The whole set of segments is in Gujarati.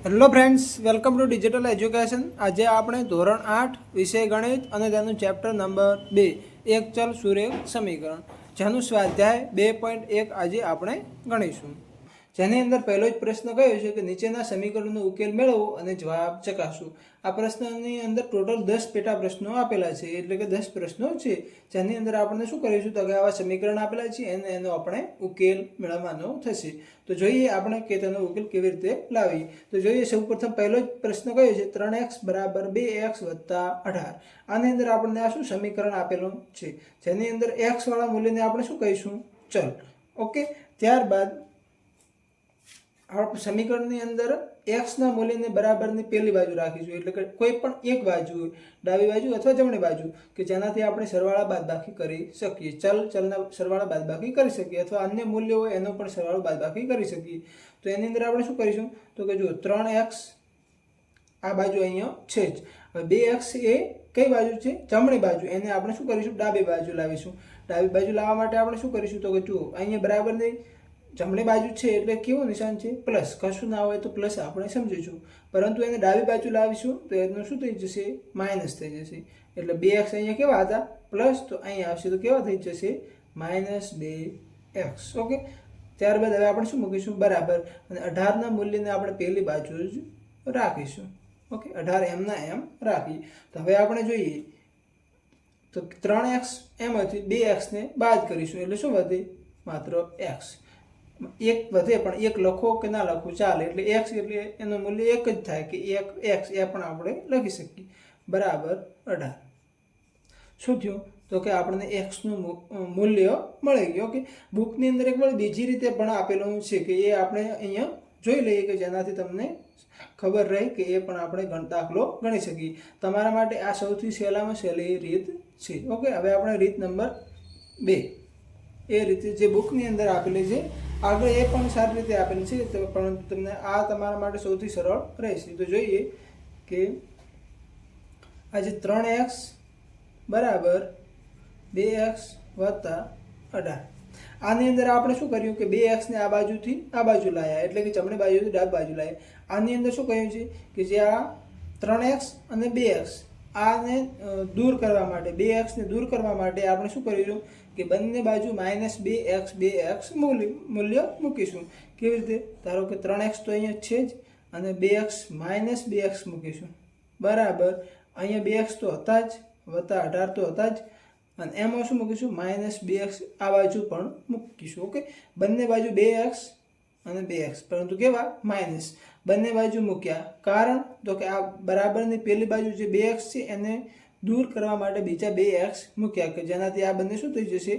Hello friends, welcome to digital education. આજે આપણે ધોરણ 8 વિષય ગણિત અને તેનું ચેપ્ટર નંબર 2 એક ચલ સુરેખ સમીકરણ જેનું સ્વાધ્યાય 2.1 આજે આપણે ગણીશું. જેની અંદર પહેલો જ પ્રશ્ન કયો છે કે નીચેના સમીકરણનો ઉકેલ મેળવો અને જવાબ ચકાસો. આ પ્રશ્નની અંદર ટોટલ 10 પેટા પ્રશ્નો આપેલા છે, એટલે કે 10 પ્રશ્નો છે. જેની અંદર આપણે શું કરીશું તો કે આવા સમીકરણ આપેલા છે એનો આપણે ઉકેલ મેળવવાનો થશે. તો જોઈએ આપણે કે તેનો ઉકેલ કેવી રીતે લાવી. તો જોઈએ સૌપ્રથમ પહેલો જ પ્રશ્ન કયો છે 3x = 2x + 18. આની અંદર આપણને આ શું સમીકરણ આપેલું છે, જેની અંદર x વાળા મૂલ્યને આપણે શું કહીશું ચલ. ઓકે, ત્યારબાદ આપણે સમીકરણની અંદર x ના મૂલ્યને બરાબરની પહેલી બાજુ રાખીશું, એટલે કે કોઈ પણ એક બાજુ, ડાબી બાજુ અથવા જમણી બાજુ, કે જેનાથી આપણે સરવાળા બાદબાકી કરી શકીએ. ચલના સરવાળા બાદબાકી કરી શકીએ અથવા અન્ય મૂલ્યો હોય એનો પણ સરવાળો બાદબાકી કરી શકીએ. તો એની અંદર આપણે શું કરીશું તો કે જો 3x આ બાજુ અહીંયા છે જ. હવે 2x એ કઈ બાજુ છે જમણી બાજુ, એને આપણે શું કરીશું ડાબી બાજુ લાવીશું. ડાબી બાજુ લાવવા માટે આપણે શું કરીશું તો કે જુઓ અહીંયા બરાબરની જમણી બાજુ છે એટલે કેવું નિશાન છે પ્લસ. કશું ના હોય તો પ્લસ આપણે સમજીશું, પરંતુ એને ડાબી બાજુ લાવીશું તો એનું શું થઈ જશે માઇનસ થઈ જશે. એટલે 2x અહીંયા કેવા હતા પ્લસ, તો અહીંયા આવશે તો કેવા થઈ જશે -2x. ઓકે, ત્યારબાદ હવે આપણે શું મૂકીશું બરાબર, અને 18ના મૂલ્યને આપણે પહેલી બાજુ જ રાખીશું. ઓકે, 18 એમના એમ રાખી. તો હવે આપણે જોઈએ તો 3x એમાંથી 2x ને બાદ કરીશું એટલે શું વધે માત્ર x. એક વધે પણ એક લખો કે ના લખો ચાલે, એટલે x એટલે એનું મૂલ્ય એક જ થાય કે x એ પણ આપણે લખી શકીએ બરાબર 18. શું થયું તો કે આપણને x નું મૂલ્ય મળી ગયું. ઓકે, બુકની અંદર એક વાર બીજી રીતે પણ આપેલું છે કે એ આપણે અહીંયા જોઈ લઈએ કે જેનાથી તમને ખબર રહે કે એ પણ આપણે દાખલો ગણી શકીએ. તમારા માટે આ સૌથી સહેલામાં સહેલી રીત છે. ઓકે, હવે આપણે રીત નંબર 2 એ રીતે જે બુકની અંદર આપેલી છે, આગળ એ પણ સારી રીતે આપેલી છે, પરંતુ તમને આ તમારા માટે સૌથી સરળ રહેશે. તો જોઈએ કે આજે 3x = 2x + 18. આની અંદર આપણે શું કર્યું કે 2x ને આ બાજુથી આ બાજુ લાવ્યા, એટલે કે જમણી બાજુથી ડાબી બાજુ લાવ્યા. આની અંદર શું કહ્યું છે કે જે આ 3x અને 2x આને દૂર કરવા માટે, 2x ને દૂર કરવા માટે આપણે શું કરીશું કે બંને બાજુ -2x મૂલ્ય મૂકીશું. કેવી રીતે? ધારો કે 3x તો અહીંયા છે જ અને 2x -2x મૂકીશું બરાબર. અહીંયા 2x તો હતા જ, +18 તો હતા જ, અને એમાં શું મૂકીશું -2x આ બાજુ પણ મૂકીશું. ઓકે, બંને બાજુ 2x અને 2x, પરંતુ કેવા માઇનસ. બંને બાજુ મૂક્યા કારણ તો કે આ બરાબરની પહેલી બાજુ જે 2x છે એને દૂર કરવા માટે બીજા 2x મૂક્યા, કે જેનાથી આ બંને શું થઈ જશે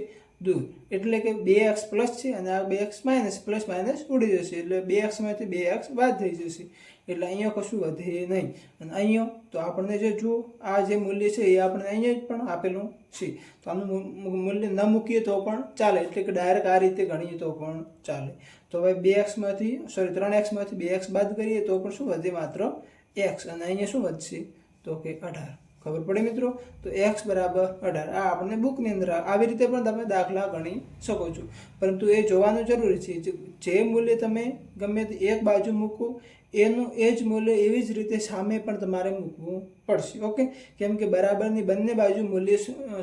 દૂર. એટલે કે 2x પ્લસ છે અને આ 2x માઇનસ, પ્લસ માઇનસ ઉડી જશે, એટલે 2x માંથી 2x બાદ થઈ જશે, એટલે અહીંયા કશું વધે નહીં. અને અહીંયા તો આપણને જે જુઓ આ જે મૂલ્ય છે એ આપણે અહીંયા જ પણ આપેલું છે, તો આનું મૂલ્ય ન મૂકીએ તો પણ ચાલે, એટલે કે ડાયરેક્ટ આ રીતે ગણીએ તો પણ ચાલે. તો હવે 3x માંથી 2x બાદ કરીએ તો પણ શું વધે માત્ર x, અને અહીંયા શું વધશે તો કે 18. ખબર પડે મિત્રો? તો x = 18 આ આપણને બુકની અંદર આવી રીતે પણ તમે દાખલા ગણી શકો છો, પરંતુ એ જોવાનું જરૂરી છે જે મૂલ્ય તમે ગમે તે એક બાજુ મૂકો એનું એ જ મૂલ્ય એવી જ રીતે સામે પણ તમારે મૂકવું પડશે. ઓકે, કેમ કે બરાબરની બંને બાજુ મૂલ્ય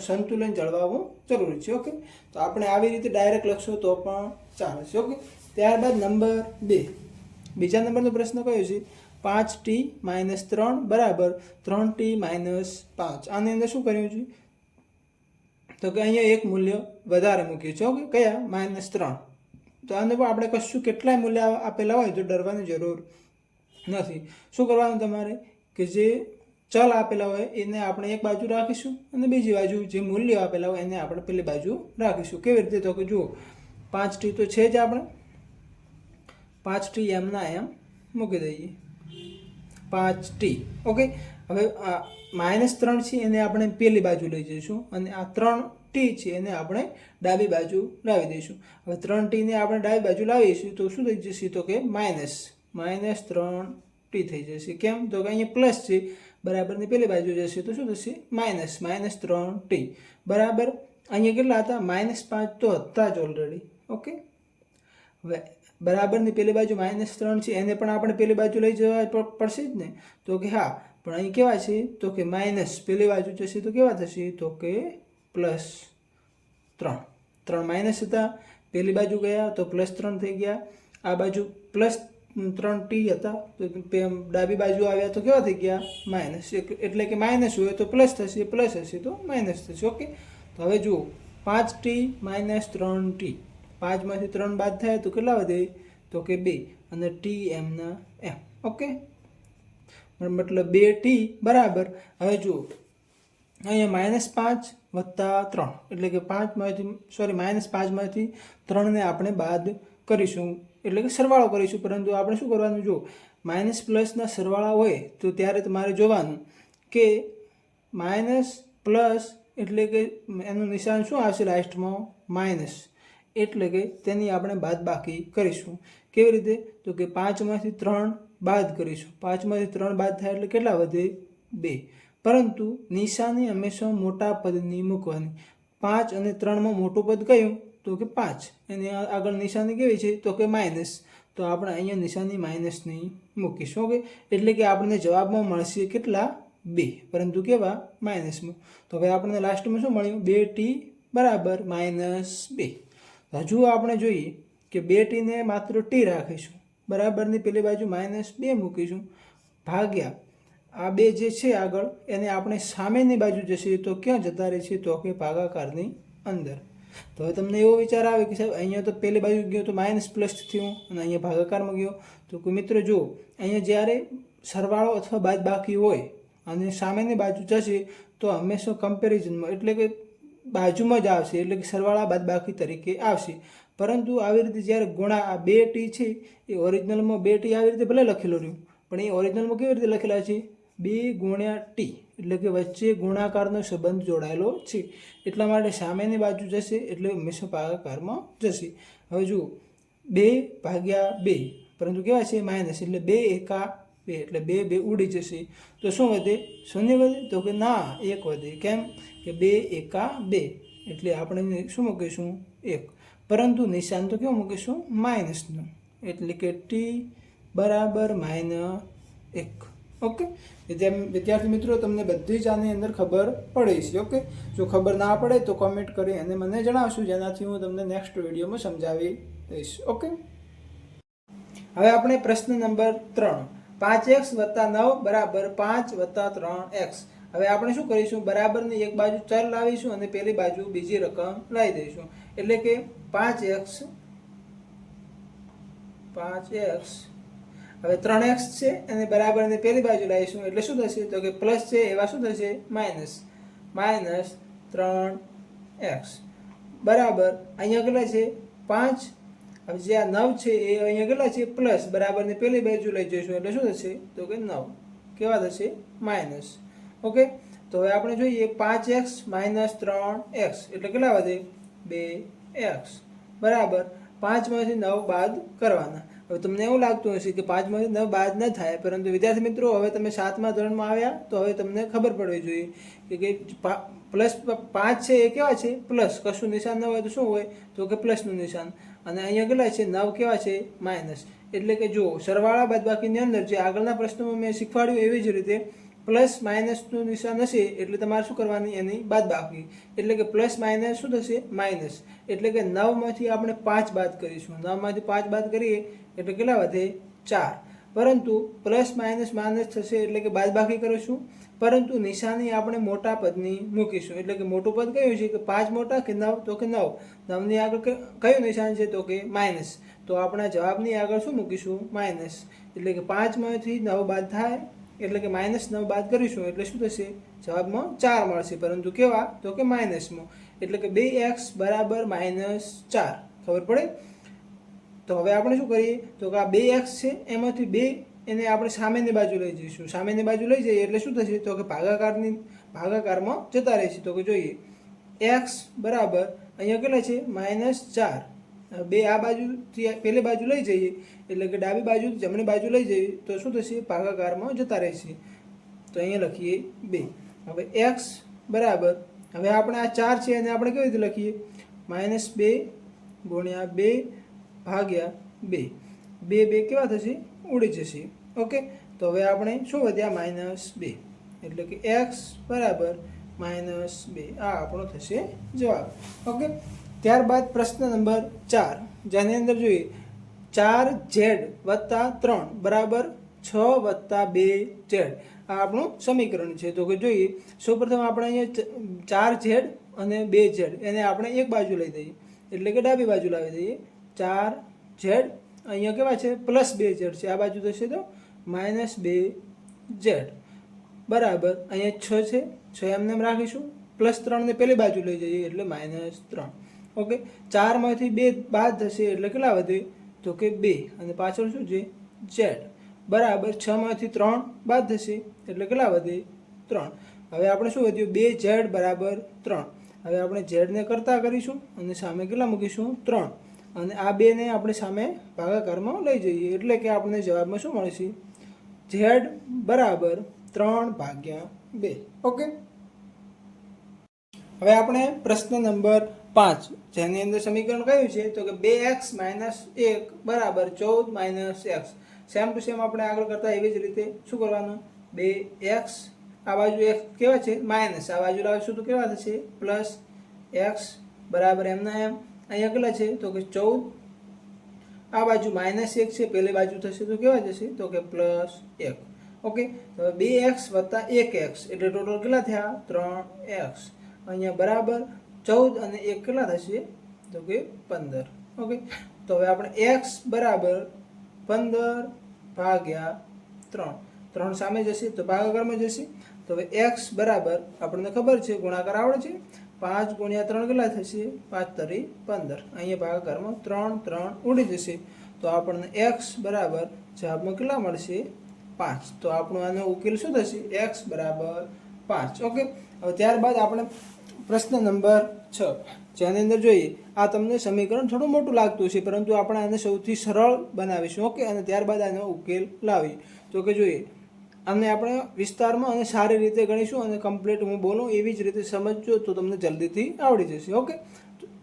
સંતુલન જળવાવું જરૂરી છે. ઓકે, તો આપણે આવી રીતે ડાયરેક્ટ લખશો તો પણ ચાલે છે. ઓકે, ત્યારબાદ નંબર 2, બીજા નંબરનો પ્રશ્ન કયો છે 5t - 3 = 3t - 5. આની અંદર શું કર્યું છે તો કે અહીંયા એક મૂલ્ય વધારે મૂક્યું છે. ઓકે, કયા -3. તો આને પણ આપણે કશું કેટલાય મૂલ્ય આપેલા હોય તો ડરવાની જરૂર નથી. શું કરવાનું તમારે કે જે ચલ આપેલા હોય એને આપણે એક બાજુ રાખીશું અને બીજી બાજુ જે મૂલ્યો આપેલા હોય એને આપણે પેલી બાજુ રાખીશું. કેવી રીતે તો કે જુઓ 5t તો છે જ, આપણે 5t એમના એમ મૂકી દઈએ 5t. ઓકે, હવે -3 છે એને આપણે પહેલી બાજુ લઈ જઈશું અને આ 3t છે એને આપણે ડાબી બાજુ લાવી દઈશું. હવે 3t ને આપણે ડાબી બાજુ લાવીશું તો શું થઈ જશે તો કે -3t થઈ જશે. કેમ તો કે અહીંયા પ્લસ છે, બરાબરની પહેલી બાજુ જશે તો શું થશે -3t બરાબર. અહીંયા કેટલા હતા -5 તો હતા જ ઓલરેડી. ઓકે, હવે બરાબરની પેલી બાજુ -3 છે એને પણ આપણે પેલી બાજુ લઈ જવા પડશે જ ને, તો કે હા, પણ અહીં કેવા છે તો કે માઇનસ પેલી બાજુ જશે તો કેવા થશે તો કે +3, 3 માઇનસ હતા પેલી બાજુ ગયા તો +3 થઈ ગયા, આ બાજુ +3t હતા તો ડાબી બાજુ આવ્યા તો કેવા થઈ ગયા માઇનસ, એટલે કે માઇનસ હોય તો પ્લસ થશે, પ્લસ હશે તો માઇનસ થશે. ઓકે, તો હવે જુઓ 5t - 3t, 5 માંથી 3 બાદ થાય તો કેટલા વધે તો કે 2 અને t એમના એમ. ઓકે, મતલબ 2t બરાબર. હવે જુઓ અહીંયા -5 + 3 એટલે કે -5 માંથી 3 ને આપણે બાદ કરીશું, એટલે કે સરવાળો કરીશું. પરંતુ આપણે શું કરવાનું, જો માઇનસ પ્લસના સરવાળા હોય તો ત્યારે તમારે જોવાનું કે માઇનસ પ્લસ એટલે કે એનું નિશાન શું આવશે લાસ્ટમાં માઇનસ, એટલે કે તેની આપણે બાદબાકી કરીશું. કેવી રીતે તો કે 5 માંથી 3 બાદ કરીશું, 5 માંથી 3 બાદ થાય એટલે કેટલા વધે 2, પરંતુ નિશાની હંમેશા મોટા પદની મૂકવાની. 5 અને 3માં મોટું પદ કયું તો કે 5, એની આગળ નિશાની કેવી છે તો કે માઇનસ, તો આપણે અહીંયા નિશાની માઇનસની મૂકીશું. ઓકે, એટલે કે આપણને જવાબમાં મળશે કેટલા 2, પરંતુ કેવા માઇનસમાં. તો હવે આપણને લાસ્ટમાં શું મળ્યું 2t બરાબર -2. હજુ આપણે જોઈએ કે 2t ને માત્ર t રાખીશું, બરાબરની પેલી બાજુ -2 મૂકીશું, ભાગ્યા આ 2 જે છે આગળ એને આપણે સામેની બાજુ જશે તો ક્યાં જતા રહે છે તો કે ભાગાકારની અંદર. તો હવે તમને એવો વિચાર આવે કે સાહેબ અહીંયા તો પેલી બાજુ ગયો તો માઇનસ પ્લસ થયું અને અહીંયા ભાગાકારમાં ગયો, તો કે મિત્રો જો અહીંયા જ્યારે સરવાળો અથવા બાદબાકી હોય અને સામેની બાજુ જશે તો હંમેશા કમ્પેરિઝનમાં એટલે કે બાજુમાં જ આવશે, એટલે કે સરવાળા બાદબાકી તરીકે આવશે. પરંતુ આવી રીતે જ્યારે ગુણા આ 2t છે એ ઓરિજિનલમાં 2t આવી રીતે ભલે લખેલો રહ્યું, પણ એ ઓરિજિનલમાં કેવી રીતે લખેલા છે 2 × t, એટલે કે વચ્ચે ગુણાકારનો સંબંધ જોડાયેલો છે, એટલા માટે સામેની બાજુ જશે એટલે હંમેશા ભાગાકારમાં જશે. હવે જુઓ 2/2, પરંતુ કેવા છે માઇનસ, એટલે 2 એકા 2 એટલે 2 ઉડી જશે, તો શું વધે 0 વધે તો કે ના 1 વધે. કેમ કે 2 એકા 2 એટલે આપણે શું મૂકીશું 1, પરંતુ નિશાન તો કેવું મૂકીશું માઇનસનું, એટલે કે t બરાબર -1. ઓકે, વિદ્યાર્થી મિત્રો તમને બધી જ આની અંદર ખબર પડે છે. ઓકે, જો ખબર ના પડે તો કોમેન્ટ કરી અને મને જણાવશું, જેનાથી હું તમને નેક્સ્ટ વિડીયોમાં સમજાવી દઈશ. ઓકે, હવે આપણે પ્રશ્ન નંબર 3, 5x + 9 બરાબર 5 + 3x. હવે આપણે શું કરીશું, બરાબરની એક બાજુ ચલ લાવીશું અને પેલી બાજુ બીજી રકમ લાવી દઈશું, એટલે કે 5x હવે 3x છે અને બરાબરની પેલી બાજુ લાવીશું એટલે શું થશે તો કે પ્લસ છે એવા શું થશે -3x બરાબર. અહીંયા કેટલા છે 5, હવે જે આ 9 છે એ અહીંયા કેટલા છે પ્લસ, બરાબરની પેલી બાજુ લઈ જઈશું એટલે શું થશે તો કે 9 કેવા થશે માઇનસ. ઓકે, તો હવે આપણે જોઈએ 5x - 3x એટલે કેટલા વધે 2x બરાબર. 5 માંથી 9 બાદ કરવાના. હવે તમને એવું લાગતું હશે કે 5 માંથી 9 બાદ ન થાય, પરંતુ વિદ્યાર્થી મિત્રો હવે તમે 7મા ધોરણમાં આવ્યા તો હવે તમને ખબર પડવી જોઈએ કે +5 છે એ કેવા છે પ્લસ, કશું નિશાન ન હોય તો શું હોય તો કે પ્લસનું નિશાન, અને અહીંયા કેટલા છે 9 કેવા છે માઇનસ. એટલે કે જો સરવાળા બાદબાકીની અંદર જે આગળના પ્રશ્નોમાં મેં શીખવાડ્યું એવી જ રીતે પ્લસ માઇનસનું નિશાન હશે એટલે તમારે શું કરવાની એની બાદબાકી, એટલે કે પ્લસ માઇનસ શું થશે માઇનસ, એટલે કે 9માંથી આપણે 5 બાદ કરીશું, 9માંથી 5 બાદ કરીએ એટલે કેટલા વધે 4, પરંતુ પ્લસ માઇનસ માઇનસ થશે એટલે કે બાદબાકી કરીશું, પરંતુ નિશાની આપણે મોટા પદની મૂકીશું. એટલે કે મોટું પદ કયું છે કે 5 મોટા કે 9 તો કે 9, 9ની આગળ કયું નિશાન છે તો કે માઇનસ, તો આપણા જવાબની આગળ શું મૂકીશું માઇનસ, એટલે કે 5માંથી 9 બાદ થાય એટલે કે -9 બાદ કરીશું એટલે શું થશે જવાબમાં 4 મળશે, પરંતુ કેવા તો કે માઇનસમાં, એટલે કે 2x બરાબર -4. ખબર પડે? તો હવે આપણે શું કરીએ તો કે આ 2x છે એમાંથી 2 એને આપણે સામેની બાજુ લઈ જઈશું, સામેની બાજુ લઈ જઈએ એટલે શું થશે તો કે ભાગાકારમાં જતા રહેશે. તો કે જોઈએ x બરાબર અહીંયા કેટલા છે -4, 2 આ બાજુથી પેલી બાજુ લઈ જઈએ એટલે કે ડાબી બાજુ જમણી બાજુ લઈ જઈએ તો શું થશે ભાગાકારમાં જતા રહેશે. તો અહીંયા લખીએ 2. હવે x બરાબર, હવે આપણે આ 4 છે એને આપણે કેવી રીતે લખીએ -2 × 2 ભાગ્યા બે બે બે કેવા થશે ઉડી જશે ઓકે તો હવે આપણે શું વધ્યા -2 એટલે કે x બરાબર -2 આ આપણો થશે જવાબ ઓકે ત્યારબાદ પ્રશ્ન નંબર 4 જેની અંદર જોઈએ 4z વત્તા 3 બરાબર 6 વત્તા 2z આ આપણું સમીકરણ છે તો કે જોઈએ સૌપ્રથમ આપણે અહીંયા 4z અને 2z એને આપણે એક બાજુ લઈ દઈએ એટલે કે ડાબી બાજુ લાવી દઈએ 4z અહીંયા કેવા છે +2z છે આ બાજુ થશે તો -2z બરાબર અહીંયા 6 છે 6 એમને એમ રાખીશું +3 ને પેલી બાજુ લઈ જઈએ એટલે -3 ઓકે 4 માંથી 2 બાદ થશે એટલે કેટલા વધે તો કે 2 અને પાછળ શું છે z બરાબર 6 માંથી 3 બાદ થશે એટલે કેટલા વધે 3 હવે આપણે શું વધ્યું 2z બરાબર 3 હવે આપણે z ને કરતા કરીશું અને સામે કેટલા મૂકીશું 3 અને આ બે ને આપણે સામે ભાગાકારમાં લઈ જઈએ એટલે કે આપણને જવાબમાં શું મળશે z બરાબર 3/2 ઓકે હવે આપણે પ્રશ્ન નંબર 5 જેની અંદર સમીકરણ કયું છે તો કે 2x - 1 બરાબર 14 - x સેમ ટુ સેમ આપણે આગળ કરતા એવી જ રીતે શું કરવાનું 2x આ બાજુ x કેવા છે માઇનસ આ બાજુ લાવીશું તો કેવા થશે પ્લસ x બરાબર એમના એમ અહીંયા કેટલા છે તો કે 14 આ બાજુ -1 છે પેલી બાજુ થશે તો કેવા જશે તો કે +1 ઓકે તો 2x વત્તા 1x એટલે ટોટલ કેટલા થયા 3x અહીંયા બરાબર 14 અને 1 કેટલા થશે તો કે 15 ઓકે તો હવે આપણે x બરાબર 15/3 3 સામે જશે તો ભાગાકારમાં જશે તો હવે x બરાબર આપણને ખબર છે ગુણાકાર આવડે છે 5 × 3 કેટલા થશે 5 × 15 અહીંયા ભાગાકારમાં 3 3 ઉડી જશે તો આપણને x બરાબર જવાબમાં કેટલા મળશે 5 તો આપણો આનો ઉકેલ શું થશે x બરાબર 5 ઓકે હવે ત્યારબાદ આપણે પ્રશ્ન નંબર 6 જેની અંદર જોઈએ આ તમને સમીકરણ થોડું મોટું લાગતું છે પરંતુ આપણે આને સૌથી સરળ બનાવીશું ઓકે અને ત્યારબાદ આનો ઉકેલ લાવી તો કે જોઈએ આને આપણે વિસ્તારમાં અને સારી રીતે ગણીશું અને કમ્પ્લીટ હું બોલું એવી જ રીતે સમજજો તો તમને જલ્દીથી આવડી જશે ઓકે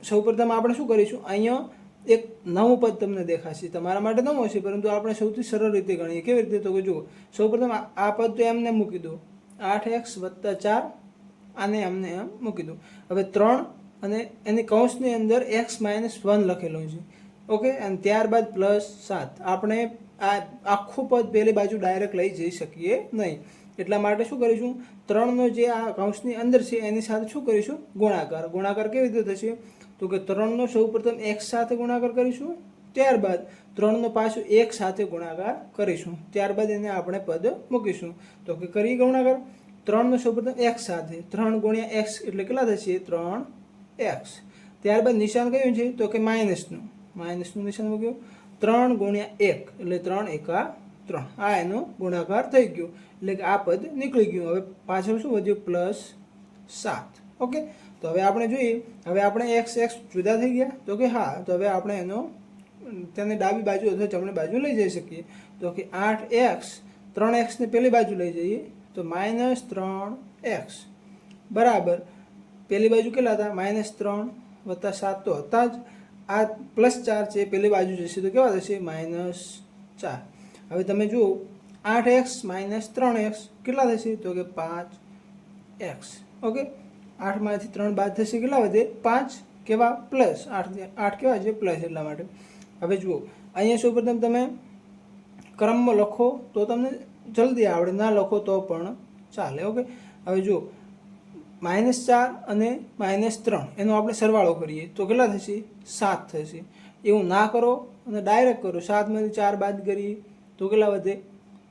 સૌપ્રથમ આપણે શું કરીશું અહીંયા એક નવું પદ તમને દેખાશે તમારા માટે નવું હશે પરંતુ આપણે સૌથી સરળ રીતે ગણીએ કેવી રીતે તો કે જુઓ સૌપ્રથમ આ પદ તો એમને મૂકી દો 8x + 4 આને એમને એમ મૂકી દો હવે 3 અને એની કૌંસની અંદર x - 1 લખેલો છે ઓકે અને ત્યારબાદ +7 આપણે આ આખું પદ પેલી બાજુ ડાયરેક્ટ લઈ જઈ શકીએ નહીં એટલા માટે શું કરીશું 3નો જે આ કૌંસની અંદર છે એની સાથે શું કરીશું ગુણાકાર કેવી રીતે થશે તો કે 3નો સૌપ્રથમ x સાથે ગુણાકાર કરીશું ત્યારબાદ 3નો પાછું 1 સાથે ગુણાકાર કરીશું ત્યારબાદ એને આપણે પદ મૂકીશું તો કે કરી ગુણાકાર 3નો સૌપ્રથમ x સાથે 3 × x એટલે કેટલા થશે 3x ત્યારબાદ નિશાન કયું છે તો કે માઇનસનું નિશાન મૂક્યું 3 × 1 એટલે 3 × 1 3 આ એનો ગુણાકાર થઈ ગયો એટલે કે આ પદ નીકળી ગયું હવે પાછળ શું વધ્યું +7 ઓકે તો હવે આપણે જોઈએ હવે આપણે x જુદા થઈ ગયા તો કે હા તો હવે આપણે તેને ડાબી બાજુ અથવા જમણી બાજુ લઈ જઈ શકીએ તો કે 8x 3x ને પેલી બાજુ લઈ જઈએ તો -3x બરાબર પેલી બાજુ કેટલા હતા -3 વત્તા 7 તો હતા જ આ +4 છે પેલી બાજુ જશે તો કેવા થશે -4 હવે તમે જુઓ 8x - 3x કેટલા થશે તો કે 5x ઓકે 8 માંથી 3 બાદ થશે કેટલા વધે 5 કેવા પ્લસ 8 કેવા છે પ્લસ એટલા માટે હવે જુઓ અહીંયા સૌપ્રથમ તમે ક્રમમાં લખો તો તમને જલ્દી આવડે ના લખો તો પણ ચાલે ઓકે હવે જુઓ -4 અને -3 એનો આપણે સરવાળો કરીએ તો કેટલા થશે 7 થશે એવું ના કરો અને ડાયરેક્ટ કરો 7 માંથી 4 બાદ કરીએ તો કેટલા વધે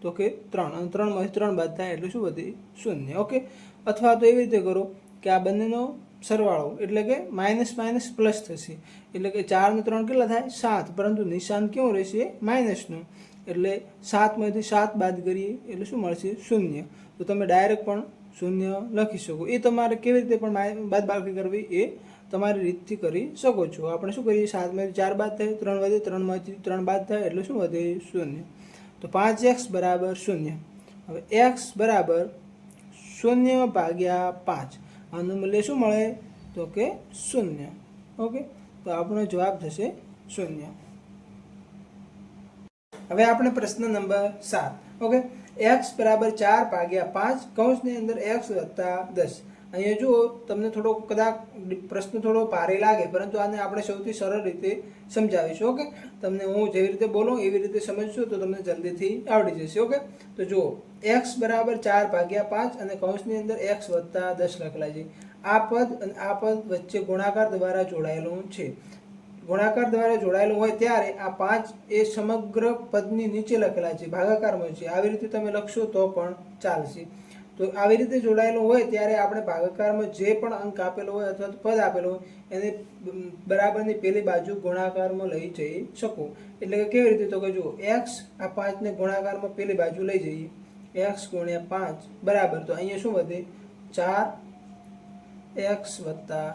તો કે 3 અને 3 માંથી 3 બાદ થાય એટલે શું વધે 0 ઓકે અથવા તો એવી રીતે કરો કે આ બંનેનો સરવાળો એટલે કે માઇનસ પ્લસ થશે એટલે કે 4 ને 3 કેટલા થાય 7 પરંતુ નિશાન કેવું રહેશે માઇનસનું એટલે 7 માંથી 7 બાદ કરીએ એટલે શું મળશે 0 તો તમે ડાયરેક્ટ પણ 0 લખી શકો એ તમારે કેવી રીતે પણ બાદબાકી કરવી એ તમારી રીતથી કરી શકો છો આપણે શું કરીએ 7 માંથી 4 બાદ થાય 3 વધે 3 માંથી 3 બાદ થાય એટલે શું વધે 0 તો 5x બરાબર 0 હવે x બરાબર 0/5 આનું મૂલ્ય શું મળે તો કે 0 ઓકે તો આપણો જવાબ થશે 0 હવે આપણે પ્રશ્ન નંબર 7 ઓકે x બરાબર 4/5 કૌંસની અંદર x વત્તા 10 અહીંયા જુઓ તમને થોડો કદાચ પ્રશ્ન થોડો ભારે લાગે પરંતુ આને આપણે સૌથી સરળ રીતે સમજાવીશું ઓકે તમને હું જેવી રીતે બોલું એવી રીતે સમજશો તો તમને જલ્દીથી આવડી જશે ઓકે તો જુઓ x બરાબર 4/5 અને કૌંસની અંદર x વત્તા 10 લખેલા છે આ પદ અને આ પદ વચ્ચે ગુણાકાર દ્વારા જોડાયેલું છે ગુણાકાર દ્વારા જોડાયેલું હોય ત્યારે આ 5 એ સમગ્ર પદની નીચે લખેલા છે ભાગાકારમાં છે આવી રીતે તમે લખશો તો પણ ચાલશે તો આવી રીતે જોડાયેલું હોય ત્યારે આપણે ભાગાકારમાં જે પણ અંક આપેલો હોય અથવા તો પદ આપેલો હોય એને બરાબરની પેલી બાજુ ગુણાકારમાં લઈ જઈ શકો એટલે કે કેવી રીતે તો કે જુઓ x આ 5 ને ગુણાકારમાં પેલી બાજુ લઈ જઈએ x × 5 બરાબર તો અહીંયા શું વધે 4x વત્તા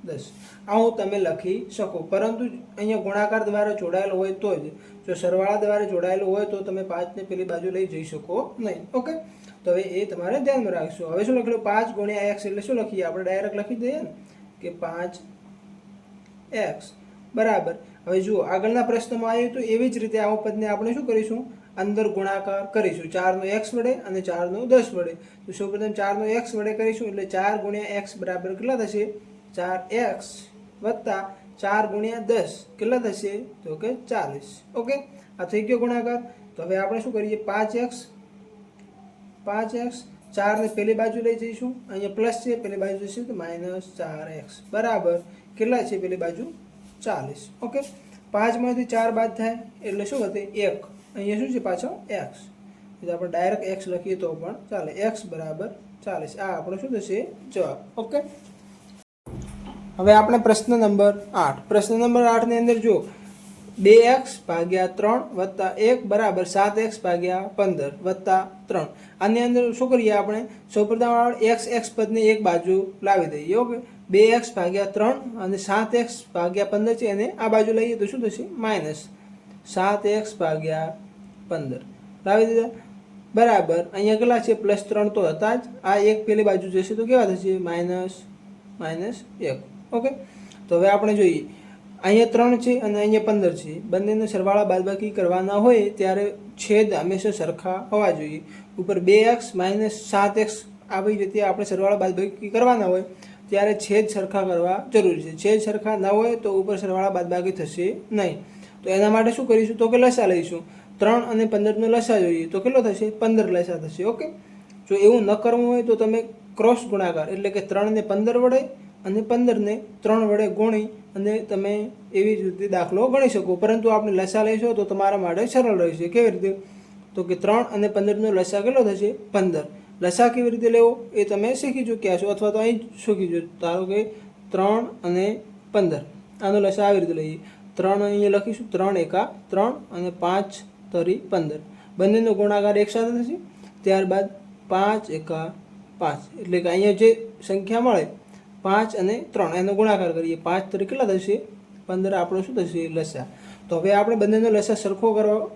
10 આવું તમે લખી શકો પરંતુ અહીંયા ગુણાકાર દ્વારા જોડાયેલો હોય તો જ જો સરવાળા દ્વારા જોડાયેલો હોય તો તમે 5 ને પેલી બાજુ લઈ જઈ શકો નહીં ઓકે તો હવે એ તમારે ધ્યાનમાં રાખશો હવે શું લખેલું 5 × x એટલે શું લખીએ આપણે ડાયરેક્ટ લખી દઈએ ને કે 5x બરાબર હવે જુઓ આગળના પ્રશ્નમાં આવ્યું તો એવી જ રીતે આવા પદને આપણે શું કરીશું અંદર ગુણાકાર કરીશું 4 નો x વડે અને 4 નો 10 વડે તો સૌપ્રથમ 4 નો x વડે કરીશું એટલે 4 × x બરાબર કેટલા થશે 4x વત્તા 4 × 10 કેટલા થશે તો કે 40 ઓકે આ થઈ ગયો ગુણાકાર તો હવે આપણે શું કરીએ 5x 4 ને પેલી બાજુ લઈ જઈશું અહીંયા પ્લસ છે પેલી બાજુ જશે તો -4x બરાબર કેટલા છે પેલી બાજુ 40 ઓકે 5 માંથી 4 બાદ થાય એટલે શું વધે 1 અહીંયા શું છે પાછો x એટલે આપણે ડાયરેક્ટ x લખીએ તો પણ ચાલે x બરાબર 40 આ આપણો શું થશે જવાબ ઓકે હવે આપણે પ્રશ્ન નંબર 8 પ્રશ્ન નંબર 8 ની અંદર જો 2x/3 વત્તા 1 બરાબર 7x/15 વત્તા 3 આની અંદર શું કરીએ આપણે સૌપ્રથમ x પદને એક બાજુ લાવી દઈએ ઓકે 2x/3 અને 7x/15 છે એને આ બાજુ લઈએ તો શું થશે -7x/15 લાવી દીધા બરાબર અહીંયા કેટલા છે +3 તો હતા જ આ એક પેલી બાજુ જશે તો કેવા થશે -1 ઓકે તો હવે આપણે જોઈએ અહીંયા 3 છે અને અહીંયા 15 છે બંનેનો સરવાળા બાદબાકી કરવાના હોય ત્યારે છેદ હંમેશા સરખા હોવા જોઈએ ઉપર 2x - 7x આવી રીતે આપણે સરવાળા બાદબાકી કરવાના હોય ત્યારે છેદ સરખા કરવા જરૂરી છે છેદ સરખા ન હોય તો ઉપર સરવાળા બાદબાકી થશે નહીં તો એના માટે શું કરીશું તો કે લસા લઈશું 3 અને 15 નો લસા જોઈએ તો કેટલો થશે 15 લસા થશે ઓકે જો એવું ન કરવું હોય તો તમે ક્રોસ ગુણાકાર એટલે કે 3 ને 15 વડે અને 15 ને 3 વડે ગુણી અને તમે એવી રીતે દાખલો ગણી શકો પરંતુ આપણે લસા લઈશું તો તમારા માટે સરળ રહેશે કેવી રીતે તો કે 3 અને 15 નો લસા કેટલો થશે 15 લસા કેવી રીતે લેવો એ તમે શીખી ચૂક્યા છો અથવા તો અહીં શીખી જો ધારો કે 3 અને 15 આનો લસા આવી રીતે લઈએ 3 અહીંયા લખીશું 3 એકા 3 અને 5 તરી 15 બંનેનો ગુણાકાર એક સાથે થશે ત્યારબાદ 5 એકા 5 એટલે કે અહીંયા જે સંખ્યા મળે 5 અને 3 એનો ગુણાકાર કરીએ 5 તરી કેટલા થશે 15 આપણો શું થશે લસા તો હવે આપણે બંનેનો લસા સરખો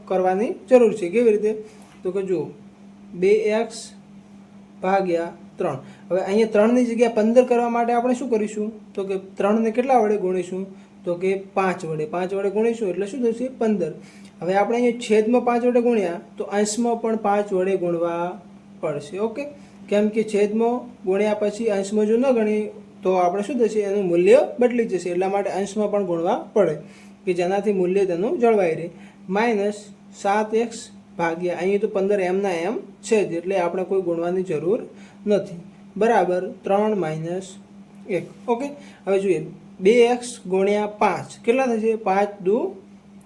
કરવાની જરૂર છે કેવી રીતે તો કે જુઓ 2x/3 હવે અહીંયા 3 ની જગ્યાએ 15 કરવા માટે આપણે શું કરીશું તો કે 3 ને કેટલા વડે ગુણીશું તો કે 5 વડે ગુણીશું એટલે શું થશે 15 હવે આપણે અહીંયા છેદમાં 5 વડે ગુણ્યા તો અંશમાં પણ 5 વડે ગુણવા પડશે ઓકે કેમ કે છેદમાં ગુણ્યા પછી અંશમાં જો ન ગણીએ તો આપણે શું થશે એનું મૂલ્ય બદલી જશે એટલા માટે અંશમાં પણ ગુણવા પડે કે જેનાથી મૂલ્ય તેનું જળવાઈ રહે -7x ભાગ્યા અહીં તો 15 એમના એમ છે જ એટલે આપણે કોઈ ગુણવાની જરૂર નથી બરાબર 3 - 1 ઓકે હવે જોઈએ 2x × 5 કેટલા થશે 5 દુ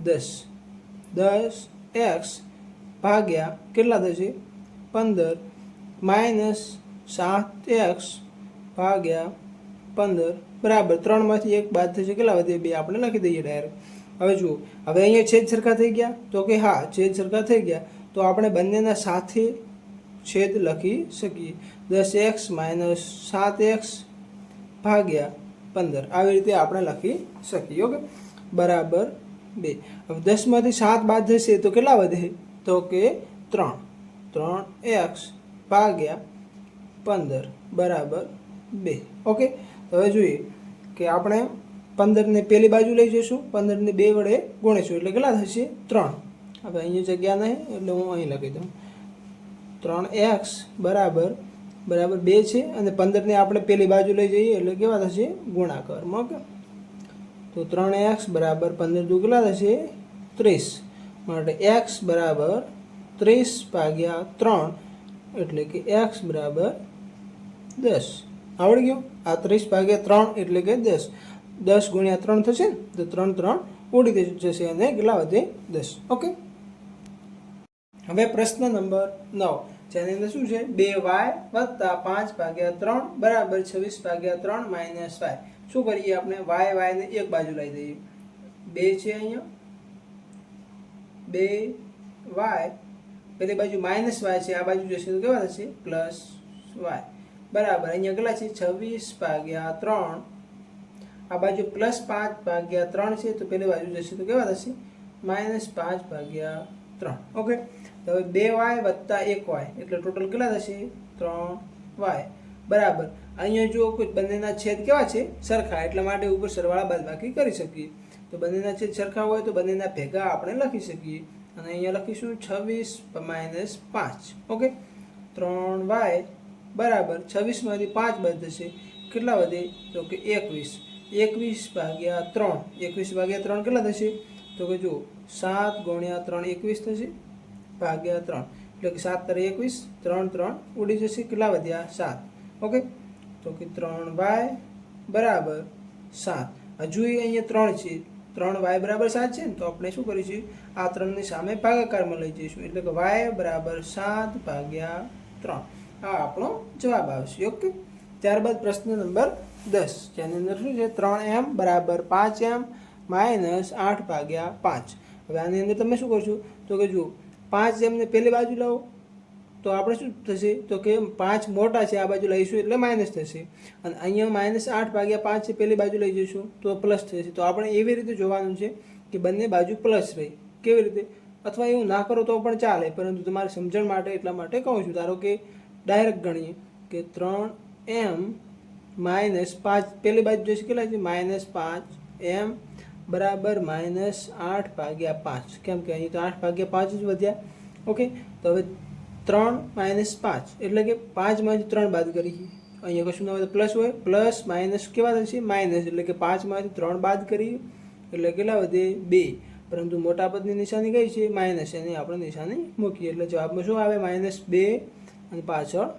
10 10x ભાગ્યા કેટલા થશે 15 -7x ભાગ્યા 15 બરાબર 3 માંથી 1 બાદ થશે કેટલા વધે 2 આપણે લખી દઈએ ડાયરેક્ટ હવે જુઓ હવે અહીંયા છેદ સરખા થઈ ગયા તો કે હા છેદ સરખા થઈ ગયા તો આપણે બંનેના સાથે છેદ લખી શકીએ 10x - 7x ભાગ્યા 15 આવી રીતે આપણે લખી શકીએ ઓકે બરાબર 2 હવે 10 માંથી 7 બાદ થશે તો કેટલા વધે તો કે 3x ભાગ્યા 15 બરાબર 2 ઓકે હવે જોઈએ કે આપણે 15 ને પેલી બાજુ લઈ જઈશું 15 ને 2 વડે ગુણીશું એટલે કેટલા થશે 3 હવે અહીંયા જગ્યા નહીં એટલે હું અહીં લખી દઉં 3x બરાબર 2 છે અને 15ને આપણે પેલી બાજુ લઈ જઈએ એટલે કેવા થશે ગુણાકારમાં. ઓકે, તો 3x બરાબર 15 દુ કેટલા થશે 30 માટે x બરાબર 30/3 એટલે કે x બરાબર 10. આવડી ગયું? આ 30/3 એટલે કે 10. 10 × 3 થશે ને, તો 3 ઉડી જશે અને કેટલા વધે 10. ઓકે, હવે પ્રશ્ન નંબર 9, જેની અંદર શું છે 2y વત્તા 5/3 બરાબર 26/3 માઇનસ y. શું કરીએ આપણે? y ને એક બાજુ લઈ દઈએ. 2 છે અહીંયા, 2y પેલી બાજુ માઇનસ y છે, આ બાજુ જશે તો કેવા થશે પ્લસ y બરાબર અહીંયા કેટલા છે 26/3. આ બાજુ પ્લસ 5/3 છે તો પેલી બાજુ જશે તો કેવા થશે માઇનસ 5/3. ઓકે, તો હવે 2y વત્તા 1y એટલે ટોટલ કેટલા થશે 3y બરાબર. અહીંયા જો કોઈ બંનેના છેદ કેવા છે સરખા, એટલા માટે ઉપર સરવાળા બાદબાકી કરી શકીએ. તો બંનેના છેદ સરખા હોય તો બંનેના ભેગા આપણે લખી શકીએ અને અહીંયા લખીશું 26 - 5. ઓકે, 3y બરાબર 26માંથી 5 બાદ થશે કેટલા વધે તો કે 21. 21/3 21/3 કેટલા થશે તો કે જો 7 × 3 21 થશે ભાગ્યા 3 એટલે કે 7 × 21 3 ઉડી જશે કેટલા વધ્યા 7. ઓકે, તો કે 3y બરાબર 7. હજુ અહીંયા 3 છે, 3y બરાબર 7 છે ને, તો આપણે શું કરીશું આ 3ની સામે ભાગાકારમાં લઈ જઈશું એટલે કે y બરાબર 7/3. આ આપણો જવાબ આવશે. ઓકે, ત્યારબાદ પ્રશ્ન નંબર 10, જેની અંદર શું છે 3m બરાબર 5m માઇનસ 8/5. હવે આની અંદર તમે શું કરશો તો કે જુઓ 5m ને પેલી બાજુ લાવો તો આપણે શું થશે તો કે 5 મોટા છે, આ બાજુ લઈશું એટલે માઇનસ થશે અને અહીંયા માઇનસ 8/5 છે પેલી બાજુ લઈ જઈશું તો પ્લસ થશે. તો આપણે એવી રીતે જોવાનું છે કે બંને બાજુ પ્લસ રહી. કેવી રીતે? અથવા એવું ના કરો તો પણ ચાલે, પરંતુ તમારી સમજણ માટે એટલા માટે કહું છું. ધારો કે ડાયરેક્ટ ગણીએ કે 3m માઇનસ 5 પેલી બાજુ જશે કેટલા છે -5m બરાબર -8/5. કેમ કે અહીં તો 8/5 જ વધ્યા. ઓકે, તો હવે 3 - 5 એટલે કે 5માંથી 3 બાદ કરીએ, અહીંયા કશું ના હોય તો પ્લસ હોય, પ્લસ માઇનસ કેવા થશે માઇનસ એટલે કે 5માંથી 3 બાદ કરીએ એટલે કેટલા વધે 2. પરંતુ મોટા પદની નિશાની કઈ છે માઇનસ, એની આપણે નિશાની મૂકીએ એટલે જવાબમાં શું આવે -2 અને પાછળ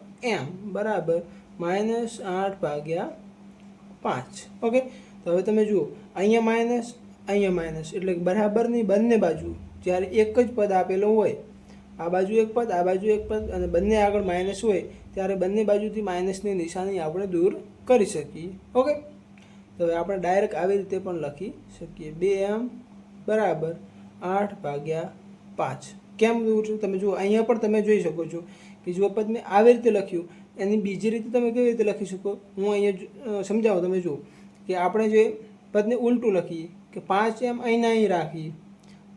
m બરાબર -8/5. ઓકે, તો હવે તમે જુઓ અહીંયા માઇનસ એટલે બરાબરની બંને બાજુ જ્યારે એક જ પદ આપેલો હોય, આ બાજુ એક પદ આ બાજુ એક પદ અને બંને આગળ માઇનસ હોય ત્યારે બંને બાજુથી માઇનસની નિશાની આપણે દૂર કરી શકીએ. ઓકે, તો હવે આપણે ડાયરેક્ટ આવી રીતે પણ લખી શકીએ 2m બરાબર 8/5. કેમ દૂર છે તમે જુઓ અહીંયા પણ તમે જોઈ શકો છો કે જો પદ મેં આવી રીતે લખ્યું એની બીજી રીતે તમે કેવી રીતે લખી શકો, હું અહીંયા સમજાવું. તમે જુઓ કે આપણે જે પદને ઉલટું લખીએ કે 5m અહીંના અહીં રાખીએ,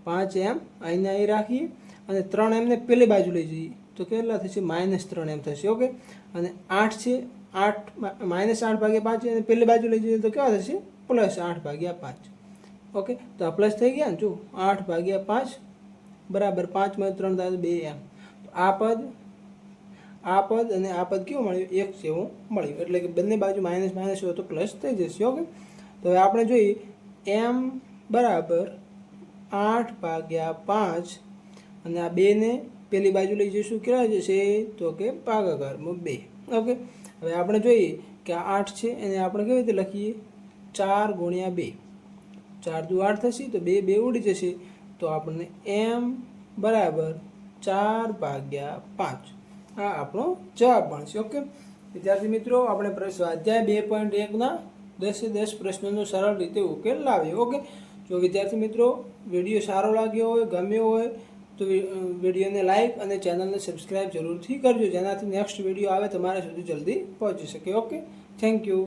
5m અહીંના અહીં રાખીએ અને 3m ને પેલી બાજુ લઈ જઈએ તો કેટલા થશે -3m થશે. ઓકે, અને 8 છે 8/5 છે અને પેલી બાજુ લઈ જઈએ તો કેવા થશે +8/5. ઓકે, તો આ પ્લસ થઈ ગયા ને, જો 8/5 બરાબર 5માંથી 3 થાય 2m. તો આ પદ અને આ પદ કેવું મળ્યું એક જેવું મળ્યું એટલે કે બંને બાજુ માઇનસ હોય તો પ્લસ થઈ જશે. ઓકે, તો હવે આપણે જોઈએ m બરાબર 8/5 અને આ 2 ને પેલી બાજુ લઈ જઈશું કેટલા જશે તો કે ભાગાકારમાં 2. ઓકે, હવે આપણે જોઈએ કે આ 8 છે એને આપણે કેવી રીતે લખીએ 4 × 2, 4 દુ 8 થશે તો 2 ઉડી જશે તો આપણને m બરાબર 4/5 આ આપણો જવાબ બનશે. ઓકે, વિદ્યાર્થી મિત્રો આપણે સ્વાધ્યાય 2.1ના 10 પ્રશ્નોનો સરળ રીતે ઉકેલ લાવ્યો. ઓકે, જો વિદ્યાર્થી મિત્રો વિડીયો સારો લાગ્યો હોય, ગમ્યો હોય તો વિડીયોને લાઇક અને ચેનલને સબસ્ક્રાઈબ જરૂરથી કરજો, જેનાથી નેક્સ્ટ વિડીયો આવે તમારા સુધી જલ્દી પહોંચી શકે. Okay, thank you.